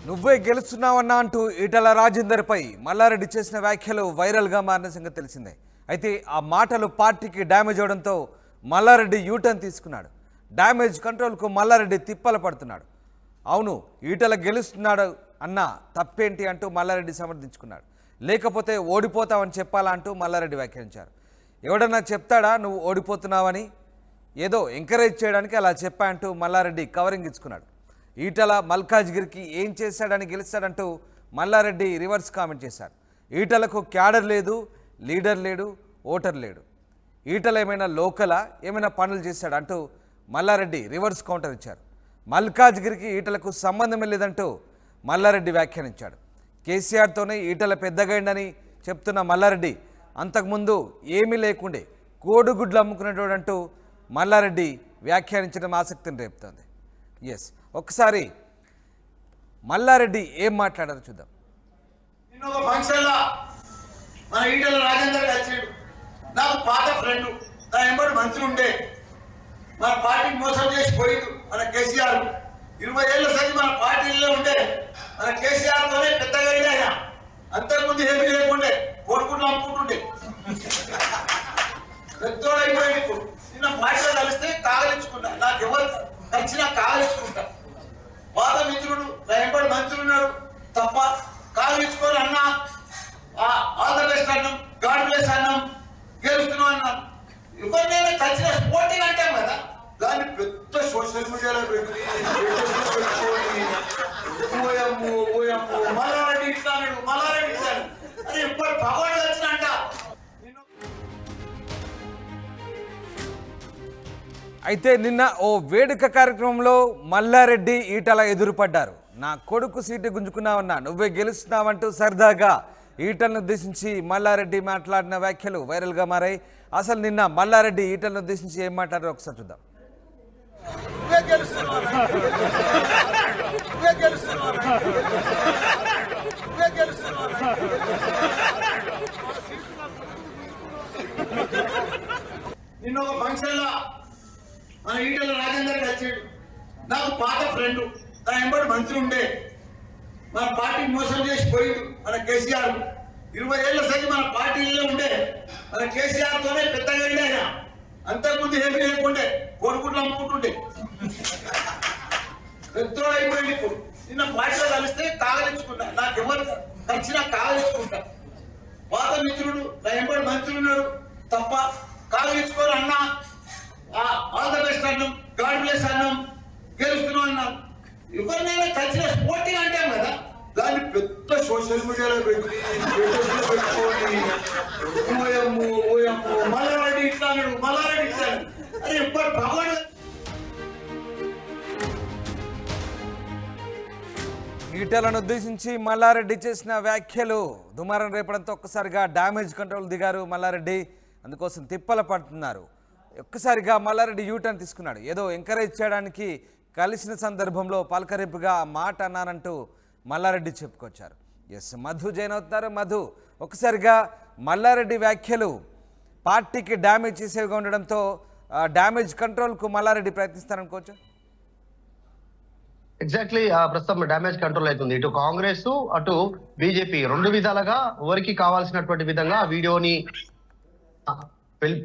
నువ్వే గెలుస్తున్నావన్నా అంటూ ఈటల రాజేందర్పై మల్లారెడ్డి చేసిన వ్యాఖ్యలు వైరల్గా మారిన సంగతి తెలిసిందే. అయితే ఆ మాటలు పార్టీకి డ్యామేజ్ అవడంతో మల్లారెడ్డి యూటర్న్ తీసుకున్నాడు. డ్యామేజ్ కంట్రోల్కు మల్లారెడ్డి తిప్పలు పడుతున్నాడు. అవును, ఈటల గెలుస్తున్నాడు అన్న తప్పేంటి అంటూ మల్లారెడ్డి సమర్థించుకున్నాడు. లేకపోతే ఓడిపోతావని చెప్పాలా అంటూ మల్లారెడ్డి వ్యాఖ్యానించారు. ఎవడన్నా చెప్తాడా నువ్వు ఓడిపోతున్నావని? ఏదో ఎంకరేజ్ చేయడానికి అలా చెప్పా అంటూ మల్లారెడ్డి కవరింగ్ ఇచ్చుకున్నాడు. ఈటల మల్కాజ్గిరికి ఏం చేశాడని గెలుస్తాడంటూ మల్లారెడ్డి రివర్స్ కామెంట్ చేశారు. ఈటలకు క్యాడర్ లేదు, లీడర్ లేడు, ఓటర్ లేడు. ఈటల ఏమైనా లోకలా, ఏమైనా పనులు చేశాడు అంటూ మల్లారెడ్డి రివర్స్ కౌంటర్ ఇచ్చారు. మల్కాజ్గిరికి ఈటలకు సంబంధమే లేదంటూ మల్లారెడ్డి వ్యాఖ్యానించాడు. కేసీఆర్తోనే ఈటల పెద్దగైందని చెప్తున్న మల్లారెడ్డి అంతకుముందు ఏమీ లేకుండే కోడిగుడ్లు అమ్ముకునేటోడంటూ మల్లారెడ్డి వ్యాఖ్యానించడం ఆసక్తిని రేపుతోంది. ఎస్, ఒకసారి మల్లారెడ్డి ఏం మాట్లాడారో చూద్దాం. నిన్న ఒక ఫంక్షన్లో మన ఈటల రాజేందర్ కలిసాడు. నాకు పాత ఫ్రెండ్, నా ఎంబడి మంత్రి ఉండే, మన పార్టీకి మోసం చేసి పోయిండు మన కేసీఆర్. 20 ఏళ్ళ సరి మన పార్టీలో ఉండే, మన కేసీఆర్తోనే పెద్దగా ఆయన. అంతకుముందు ఏమీ లేకుండే, కొడుకుని అమ్ముకుంటుండే, పెద్దోడైపోయింది. ఇప్పుడు నిన్న పార్టీలో కలిస్తే కాగలించుకుంటా, నాకు ఎవరు కలిసినా కాగలించుకుంటా. పాత మిత్రుడు, నా ఎంబడి మంత్రి ఉన్నాడు తప్ప కాగలించుకొని అన్నా ఆల్ ద బెస్ట్ అన్నాం, గాడ్ బ్లెస్ అన్నాం, గెలుస్తున్నాం అన్నాం. ఎవరినైనా కలిసిన స్పోర్టింగ్ అంటాం కదా, దాన్ని పెద్ద సోషల్ మీడియాలో మల్లారెడ్డి ఇట్లాడు, మల్లారెడ్డి ఇట్లాడు అని ఎప్పుడు భగవాన్ వచ్చిన అంట. అయితే నిన్న ఓ వేడుక కార్యక్రమంలో మల్లారెడ్డి ఈటల ఎదురుపడ్డారు. నా కొడుకు సీటు గుంజుకున్నావన్నా, నువ్వే గెలుస్తున్నావంటూ సరదాగా ఈటలను ఉద్దేశించి మల్లారెడ్డి మాట్లాడిన వ్యాఖ్యలు వైరల్గా మారాయి. అసలు నిన్న మల్లారెడ్డి ఈటలను ఉద్దేశించి ఏం మాట్లాడారో ఒకసారి చూద్దాం. నిన్న ఒక ఫంక్షన్లో మన ఈటల రాజేందర్ కలిసాడు. నాకు పాత ఫ్రెండ్, నా ఎంబడి మంత్రి ఉండే, మన పార్టీకి మోసం చేసి పోయిండు మన కేసీఆర్. 20 ఏళ్ళ సరి మన పార్టీలో ఉండే, మన కేసీఆర్తోనే పెద్దగా ఆయన. అంతకుముందు ఏమీ లేకుండే, కొడుకుని అమ్ముకుంటుండే, పెద్దోడైపోయింది. ఇప్పుడు నిన్న పార్టీలో కలిస్తే కాగలించుకుంటా, నాకు ఎవరు కలిసినా కాగలించుకుంటా. పాత మిత్రుడు, నా ఎంబడి మంత్రి ఉన్నాడు తప్ప కాగలించుకొని అన్నా ఆల్ ద బెస్ట్ అన్నాం, గాడ్ బ్లెస్ అన్నాం, గెలుస్తున్నాం అన్నాం. ఎవరినైనా కలిసిన స్పోర్టింగ్ అంటాం కదా, దాన్ని పెద్ద సోషల్ మీడియాలో మల్లారెడ్డి ఇట్లాడు, మల్లారెడ్డి ఇట్లాడు అని ఎప్పుడు భగవాన్. ఈటలను ఉద్దేశించి మల్లారెడ్డి చేసిన వ్యాఖ్యలు దుమారం రేపడంతో ఒక్కసారిగా డ్యామేజ్ కంట్రోల్ దిగారు మల్లారెడ్డి. అందుకోసం తిప్పల పడుతున్నారు. ఒక్కసారిగా మల్లారెడ్డి యూటర్న్ తీసుకున్నాడు. ఏదో ఎంకరేజ్ చేయడానికి కలిసిన సందర్భంలో పలకరింపుగా మాట అన్నానంటూ మల్లారెడ్డి చెప్పుకొచ్చారు. ఎస్, మధు జైన్ అవుతున్నారు. మధు, ఒకసారిగా మల్లారెడ్డి వ్యాఖ్యలు పార్టీకి డ్యామేజ్ చేసేవిగా ఉండడంతో డ్యామేజ్ కంట్రోల్కు మల్లారెడ్డి ప్రయత్నిస్తారనుకోవచ్చు. ఎగ్జాక్ట్లీ, ప్రస్తుతం డ్యామేజ్ కంట్రోల్ అవుతుంది. ఇటు కాంగ్రెస్, అటు బీజేపీ రెండు విధాలుగా ఎవరికి కావాల్సినటువంటి విధంగా ఆ వీడియోని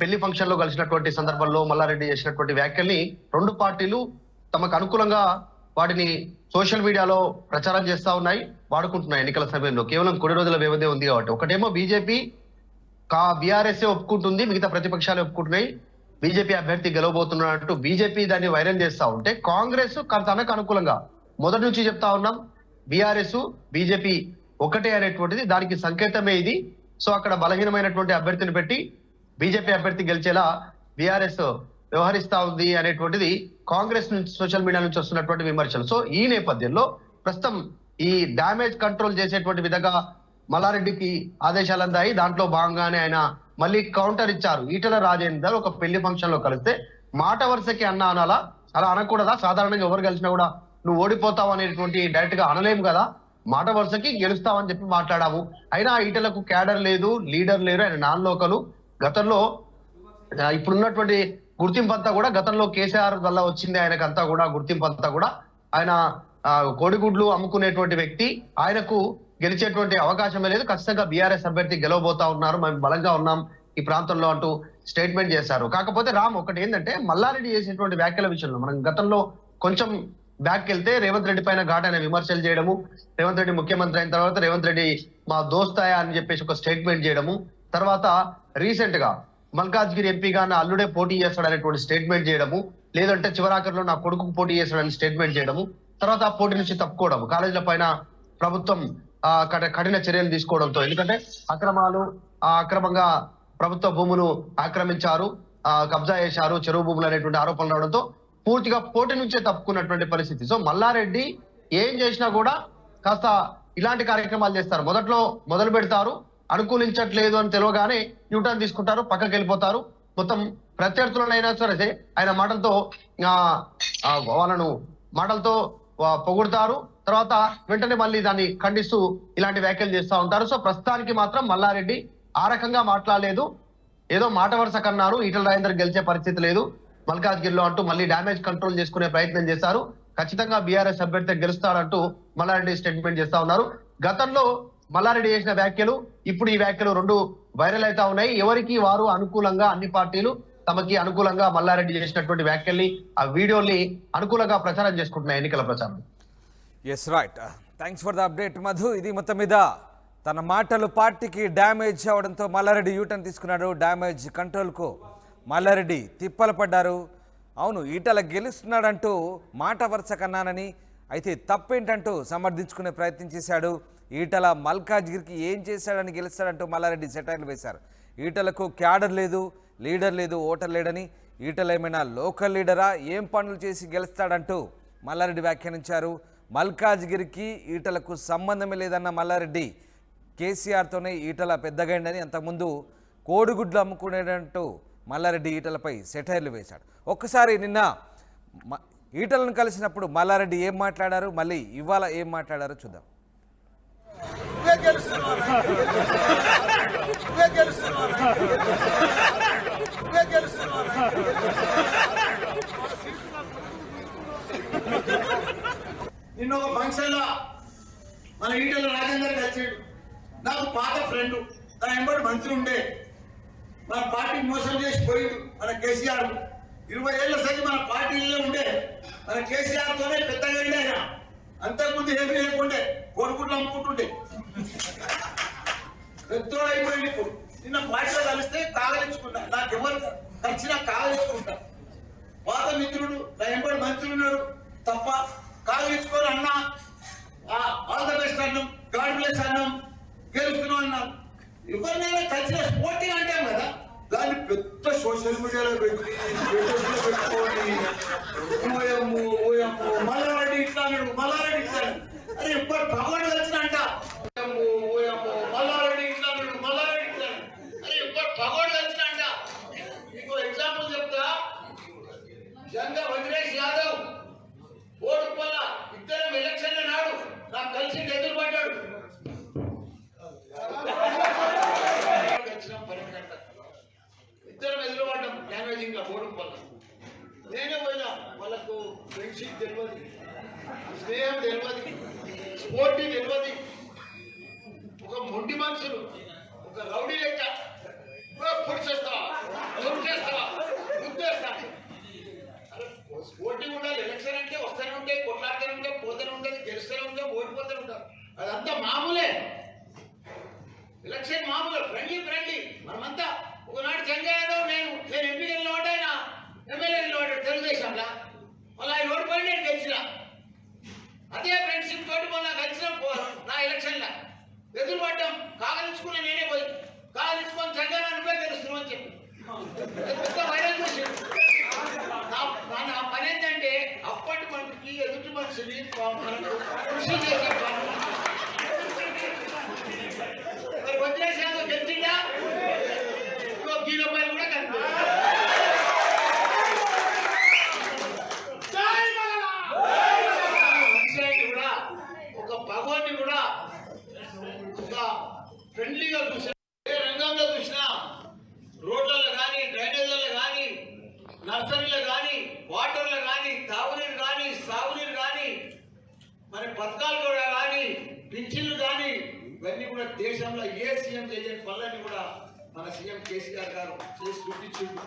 పెళ్లి ఫంక్షన్ లో కలిసినటువంటి సందర్భంలో మల్లారెడ్డి చేసినటువంటి వ్యాఖ్యల్ని రెండు పార్టీలు తమకు అనుకూలంగా వాటిని సోషల్ మీడియాలో ప్రచారం చేస్తా ఉన్నాయి, వాడుకుంటున్నాయి. ఎన్నికల సమయంలో కేవలం కొన్ని రోజుల వ్యవధి ఉంది కాబట్టి ఒకటేమో బీజేపీ బీఆర్ఎస్ ఒప్పుకుంటుంది, మిగతా ప్రతిపక్షాలు ఒప్పుకుంటున్నాయి, బీజేపీ అభ్యర్థి గెలవబోతున్నట్టు బీజేపీ దాన్ని వైరల్ చేస్తా ఉంటే, కాంగ్రెస్ తనకు అనుకూలంగా మొదటి నుంచి చెప్తా ఉన్నాం బీఆర్ఎస్ బీజేపీ ఒకటే అనేటువంటిది దానికి సంకేతమే ఇది. సో అక్కడ బలహీనమైనటువంటి అభ్యర్థిని పెట్టి బీజేపీ అభ్యర్థి గెలిచేలా బీఆర్ఎస్ వ్యవహరిస్తా ఉంది అనేటువంటిది కాంగ్రెస్ నుంచి సోషల్ మీడియా నుంచి వస్తున్నటువంటి విమర్శలు. సో ఈ నేపథ్యంలో ప్రస్తుతం ఈ డ్యామేజ్ కంట్రోల్ చేసేటువంటి విధంగా మల్లారెడ్డికి ఆదేశాలు అందాయి. దాంట్లో భాగంగానే ఆయన మళ్ళీ కౌంటర్ ఇచ్చారు. ఈటల రాజేందర్ ఒక పెళ్లి ఫంక్షన్ లో కలిస్తే మాట వరుసకి అన్నా అనాలా, అలా అనకూడదా? సాధారణంగా ఎవరు కలిసినా కూడా నువ్వు ఓడిపోతావు అనేటువంటి డైరెక్ట్ గా అనలేము కదా, మాట వరుసకి గెలుస్తావని చెప్పి మాట్లాడాము. అయినా ఈటలకు క్యాడర్ లేదు, లీడర్ లేరు, ఆయన నాన్ లోకలు. గతంలో ఇప్పుడున్నటువంటి గుర్తింపు అంతా కూడా గతంలో కేసీఆర్ వల్ల వచ్చింది. ఆయనకంతా కూడా గుర్తింపు అంతా కూడా ఆయన కోడిగుడ్లు అమ్ముకునేటువంటి వ్యక్తి ఆయనకు గెలిచేటువంటి అవకాశమే లేదు, ఖచ్చితంగా బీఆర్ఎస్ అభ్యర్థి గెలవబోతా ఉన్నారు, మేము బలంగా ఉన్నాం ఈ ప్రాంతంలో అంటూ స్టేట్మెంట్ చేశారు. కాకపోతే రామ్ ఒకటి ఏంటంటే మల్లారెడ్డి చేసేటువంటి వ్యాఖ్యల విషయంలో మనం గతంలో కొంచెం బ్యాక్ వెళ్తే రేవంత్ రెడ్డి పైన ఘాటైన విమర్శలు చేయడము, రేవంత్ రెడ్డి ముఖ్యమంత్రి అయిన తర్వాత రేవంత్ రెడ్డి మా దోస్తాయా అని చెప్పేసి ఒక స్టేట్మెంట్ చేయడము, తర్వాత రీసెంట్ గా మల్కాజ్గిరి ఎంపీగా నా అల్లుడే పోటీ చేస్తాడనేటువంటి స్టేట్మెంట్ చేయడము, లేదంటే చివరాఖరిలో నా కొడుకు పోటీ చేస్తాడని స్టేట్మెంట్ చేయడము, తర్వాత ఆ పోటీ నుంచి తప్పుకోవడం, కాలేజీల పైన ప్రభుత్వం కఠిన చర్యలు తీసుకోవడంతో, ఎందుకంటే అక్రమంగా ప్రభుత్వ భూములు ఆక్రమించారు, కబ్జా చేశారు, చెరువు భూములు అనేటువంటి ఆరోపణలు రావడంతో పూర్తిగా పోటీ నుంచే తప్పుకున్నటువంటి పరిస్థితి. సో మల్లారెడ్డి ఏం చేసినా కూడా కాస్త ఇలాంటి కార్యక్రమాలు చేస్తారు. మొదలు పెడతారు, అనుకూలించట్లేదు అని తెలియగానే యూటర్న్ తీసుకుంటారు, పక్కకి వెళ్ళిపోతారు. మొత్తం ప్రత్యర్థులనైనా సరే ఆయన మాటలతో పొగుడతారు, తర్వాత వెంటనే మళ్ళీ దాన్ని ఖండిస్తూ ఇలాంటి వ్యాఖ్యలు చేస్తూ ఉంటారు. సో ప్రస్తుతానికి మాత్రం మల్లారెడ్డి ఆ రకంగా మాట్లాడలేదు, ఏదో మాట వరుస కన్నారు, ఈటల రాజేందర్ గెలిచే పరిస్థితి లేదు మల్కాజ్గిరిలో అంటూ మళ్ళీ డ్యామేజ్ కంట్రోల్ చేసుకునే ప్రయత్నం చేశారు. ఖచ్చితంగా బీఆర్ఎస్ అభ్యర్థి గెలుస్తాడంటూ మల్లారెడ్డి స్టేట్మెంట్ చేస్తా ఉన్నారు. గతంలో మల్లారెడ్డి చేసిన వ్యాఖ్యలు, ఇప్పుడు ఈ వ్యాఖ్యలు రెండు వైరల్ అవుతా ఉన్నాయి. ఎవరికి వారు అనుకూలంగా అన్ని పార్టీలు తమకి అనుకూలంగా మల్లారెడ్డి చేసినటువంటి వ్యాఖ్యల్ని, ఆ వీడియోల్ని అనుకూలంగా ప్రచారం చేసుకుంటున్నాయి ఎన్నికల ప్రచారం. Yes right, thanks for the update Madhu. ఇది మొత్తం మీద తన మాటలు పార్టీకి డ్యామేజ్ అవడంతో మల్లారెడ్డి యూటర్న్ తీసుకున్నాడు. డ్యామేజ్ కంట్రోల్కు మల్లారెడ్డి తిప్పలు పడ్డారు. అవును, ఈటల గెలుస్తున్నాడంటూ మాట వరుస కన్నానని, అయితే తప్పేంటంటూ సమర్థించుకునే ప్రయత్నం చేశాడు. ఈటల మల్కాజ్గిరికి ఏం చేశాడని గెలుస్తాడంటూ మల్లారెడ్డి సెటైర్లు వేశారు. ఈటలకు క్యాడర్ లేదు, లీడర్ లేదు, ఓటర్ లేడని, ఈటల ఏమైనా లోకల్ లీడరా, ఏం పనులు చేసి గెలుస్తాడంటూ మల్లారెడ్డి వ్యాఖ్యానించారు. మల్కాజ్గిరికి ఈటలకు సంబంధమే లేదన్న మల్లారెడ్డి కేసీఆర్తోనే ఈటల పెద్దగైందని, అంతకుముందు కోడిగుడ్లు అమ్ముకునేటంటూ మల్లారెడ్డి ఈటలపై సెటైర్లు వేశాడు. ఒక్కసారి నిన్న ఈటలను కలిసినప్పుడు మల్లారెడ్డి ఏం మాట్లాడారు, మళ్ళీ ఇవాళ ఏం మాట్లాడారో చూద్దాం. నిన్న ఒక ఫంక్షన్ లో మన ఈటల రాజేందర్ కలిసాడు. నాకు పాత ఫ్రెండ్, తన ఎంబడి మంత్రి ఉండే, మన పార్టీ మోసం చేసి పోయిండు మన కేసీఆర్. 20 ఏళ్ల సరి మన పార్టీలో ఉండే, మన కేసీఆర్ తోనే పెద్దగా ఆయన. అంతకుముందు ఏమి లేకుండే, కోడిగుడ్లు అమ్ముకుంటుండే, పెద్దోడు అయిపోయింది. ఇప్పుడు నిన్న పార్టీలో కలిస్తే కాగలించుకుంటా, నాకు ఎవరు కలిసినా కాగలించుకుంటా. పాత మిత్రుడు, నా ఎంబడి మంత్రి ఉన్నాడు, తప్ప కాగలించుకొని అన్నా ఆల్ ద బెస్ట్ అన్నాం, గాడ్ బ్లెస్ అన్నాం, గెలుస్తున్నాం అన్నాం. ఎవరినైనా కలిసిన స్పోర్టింగ్ అంటాం కదా, దాన్ని పెద్ద సోషల్ మీడియాలో పెట్టుకొని మల్లారెడ్డి ఇట్లా అన్నాడు, మల్లారెడ్డి ఇట్లా. అరే ఇప్పుడు భగవాన్ కలిసినంట, మల్లారెడ్డి ఇట్లా అన్నాడు, మల్లారెడ్డి ఇట్లా. అరే ఇప్పుడు భగవాన్ కలిసినంట. ఇంకో ఎగ్జాంపుల్ చెప్తా. జంగా వజ్రేష్ యాదవ్, ఓడుపల్ల ఇద్దరం ఎలక్షన్ల నాడు నాకు కలిసి ఎదురుపడ్డాడు. ఇద్దరం ఎదురుపడ్డాం డ్యామేజింగ్ గా ఓడుపల్ల. నేనే పోయినా, వాళ్ళకు ఫ్రెండ్షిప్ తెలియదు, స్నేహం తెలియదు, స్పోర్టీ తెలియదు. ఒక మొండి మనుషులు, ఒక రౌడీ లెక్క పొడిచేస్తావా, దొరికేస్తావా, గుర్తేస్తా. స్పోర్టీ ఉండాలి. ఎలక్షన్ అంటే వస్తూనే ఉంటాయి, కొట్లాడుతూనే ఉంటాయి, పోతూనే ఉంటుంది, గెలుస్తూనే ఉంటాయి, ఓడిపోతూనే ఉంటారు. అదంతా మామూలే. ఎలక్షన్ మామూలు, ఫ్రెండ్లీ. మనమంతా ఒకనాడు చంద్రయాదవ్ నేను ఎంపీ నిలబడ్డా, ఆయన ఎమ్మెల్యే నిలబడ్డాడు తెలుగుదేశంలో. మళ్ళీ ఆయన ఓడిపోయి నేను గెలిచిన. అదే ఫ్రెండ్షిప్ తోటి మొన్న గెలిచిన నా ఎలక్షన్లో ఎదురుపడ్డాం. కాగలించుకున్నా, నేనే పోయి కాగలించుకొని చంద్రయాదవ్ నువ్వే గెలుస్తున్నావు అని చెప్పి పెద్ద వైరల్ చేసాడు. నా పని ఏంటంటే అప్పటి మనకి ఎదుటి మనిషిని కృషి చేసే పని. మరి వదిలేసి గెలిచిందా, గీల పైన కూడా కనిపిస్తుంది. కూడా ఒక భగవాన్ని కూడా ఒక ఫ్రెండ్లీగా చూసా. ఏ రంగంలో చూసినా, రోడ్లలో కానీ, డ్రైనేజీలలో కానీ, నర్సరీలో కానీ, వాటర్లో కానీ, తాగునీరు కానీ, సాగునీరు కానీ, మరి పథకాలు కూడా కానీ పింఛన్లు కానీ ఇవన్నీ కూడా దేశంలో ఏ సీఎం చేయని పనులన్నీ కూడా మన సీఎం కేసీఆర్ గారు చేసి చూపించిండు.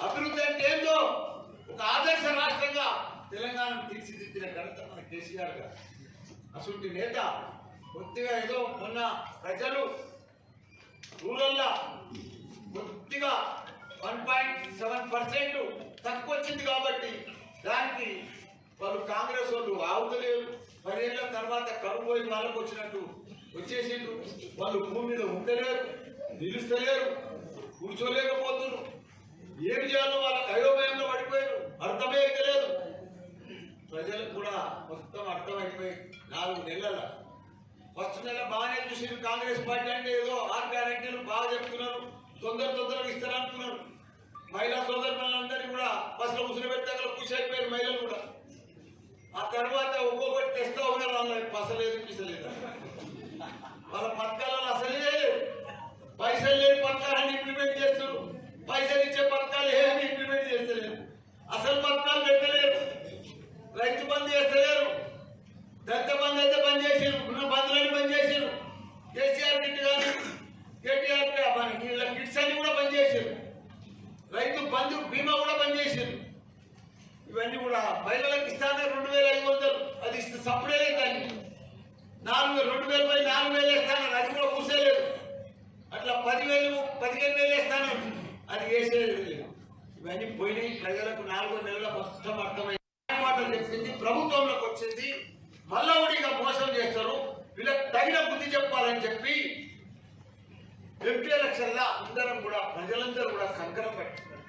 అభివృద్ధి అంటే ఏందో ఒక ఆదర్శ రాష్ట్రంగా తెలంగాణను తీర్చిదిద్దిన ఘనత మన కేసీఆర్ గారు. అసలు నేత కొద్దిగా ఏదో మొన్న ప్రజలు రూరల్లో కొద్దిగా 1.7% తక్కువ వచ్చింది కాబట్టి దానికి వాళ్ళు కాంగ్రెస్ వాళ్ళు ఆవుతలేరు. 10 ఏళ్ళ తర్వాత కరువు వాళ్ళకు వచ్చినట్టు వచ్చేసిండ్రు. వాళ్ళు భూమి మీద ఉండలేరు, నిలుస్తలేరు, కూర్చోలేకపోతున్నారు. ఏం చేయాలో వాళ్ళకి అయోమయంలో పడిపోయారు, అర్థమే లేదు. ప్రజలకు కూడా మొత్తం అర్థమైపోయి 4 నెలల ఫస్ట్ నెల బాగానే చూసింది కాంగ్రెస్ పార్టీ. అంటే ఏదో 6 గ్యారెంటీలు బాగా చెప్తున్నారు, తొందరగా ఇస్తారనుకున్నారు. మహిళా సోదరులందరినీ కూడా బస్సులో ముసులు పెట్టాక ఖుషి అయిపోయారు మహిళలు కూడా. ఆ తర్వాత ఒక్కొక్కటి తెస్తా ఉన్నారు, వాళ్ళకి పసలేదు పిసలేదు. వాళ్ళ పథకాలలో అసలే లేవు. పైసలు లేని పథకాలను ఇంప్లిమెంట్ చేస్తారు, పైసలు ఇచ్చే పథకాలు ఏమి ఇంప్లిమెంట్ చేస్తలేరు, అసలు పథకాలు పెట్టలేరు, రైతు బంద్ చేస్తలేరు, దళిత బంద్ అయితే బంద్ చేసారు, ఉన్న బంధువులని బంద్ చేసారు, కేసీఆర్ కిట్ కానీ కేటీఆర్ వీళ్ళ కిట్స్ అన్ని కూడా బంద్ చేసారు, రైతు బంధు బీమా కూడా బంద్ చేసారు. ఇవన్నీ కూడా మహిళలకు ఇస్తానే 2500 అది ఇస్తే సప్పుడే లేదు. దాన్ని 2000 పై 4000 ఇస్తాను, అది కూడా కూసేలేదు. అట్లా 10,000 15,000 ఇస్తాను, అది వేసేది లేదు. ఇవన్నీ పోయినాయి. ప్రజలకు 4 నెలల మొత్తం అర్థమైంది. మాటలు చెప్పింది ప్రభుత్వంలోకి వచ్చింది, మళ్ళా కూడా మోసం చేస్తారు. వీళ్ళకి తగిన బుద్ధి చెప్పాలని చెప్పి ఎంపీ ఎలక్షన్లో అందరం కూడా ప్రజలందరూ కూడా కంకణం పట్టినారు.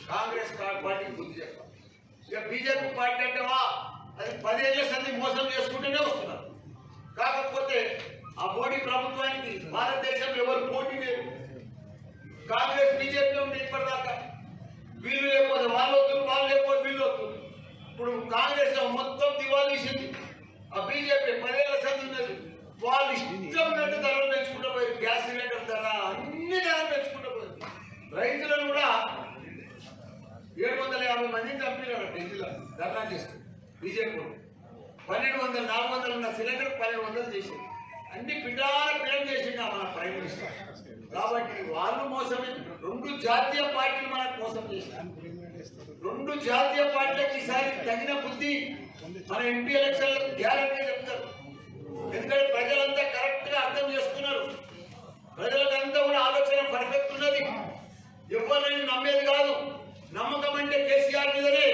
కాంగ్రెస్ పార్టీకి బుద్ధి చెప్పాలి. ఇక బీజేపీ పార్టీ అంటేవా అది 10 ఏళ్ల సంది మోసం చేసుకుంటూనే వస్తున్నారు. కాకపోతే ఆ మోడీ ప్రభుత్వానికి భారతదేశంలో ఎవరు పోటీ లేరు. కాంగ్రెస్ బీజేపీ ఉంది ఇప్పటిదాకా. వీళ్ళు లేకపోతే వాళ్ళు వస్తుంది, వాళ్ళు లేకపోతే వీళ్ళు వస్తుంది. ఇప్పుడు కాంగ్రెస్ మొత్తం దివాళీ తీసింది. ఆ బీజేపీ 10 ఏళ్ల సంది ఉన్నది. వాళ్ళు ఇష్టమైనట్టు ధరలు పెంచుకుంటూ పోయి గ్యాస్ సిలిండర్ ధర అన్ని ధరలు పెంచుకుంటూ పోయింది. రైతులను కూడా 750 మందిని చంపినారు ఢిల్లీలో ధర్నా చేస్తుంది బీజేపీ. 1200 400 ఉన్న సిలిండర్ 1200 చేసింది. అన్ని పిడం చేసింది మన ప్రైమ్ మినిస్టర్. కాబట్టి వాళ్ళు మోసమే. 2 జాతీయ పార్టీలు మనకు మోసం చేశారు. 2 జాతీయ పార్టీలకు ఈసారి తగిన బుద్ధి మన ఎంపీ ఎలక్షన్లో గ్యారంటీ చెప్తారు. ఎందుకంటే ప్రజలంతా కరెక్ట్ గా అర్థం చేసుకున్నారు. ప్రజలకంతా కూడా ఆలోచన పర్ఫెక్ట్ ఉన్నది. ఎవరినైనా నమ్మేది కాదు. నమ్మకం అంటే కేసీఆర్ మీదనే.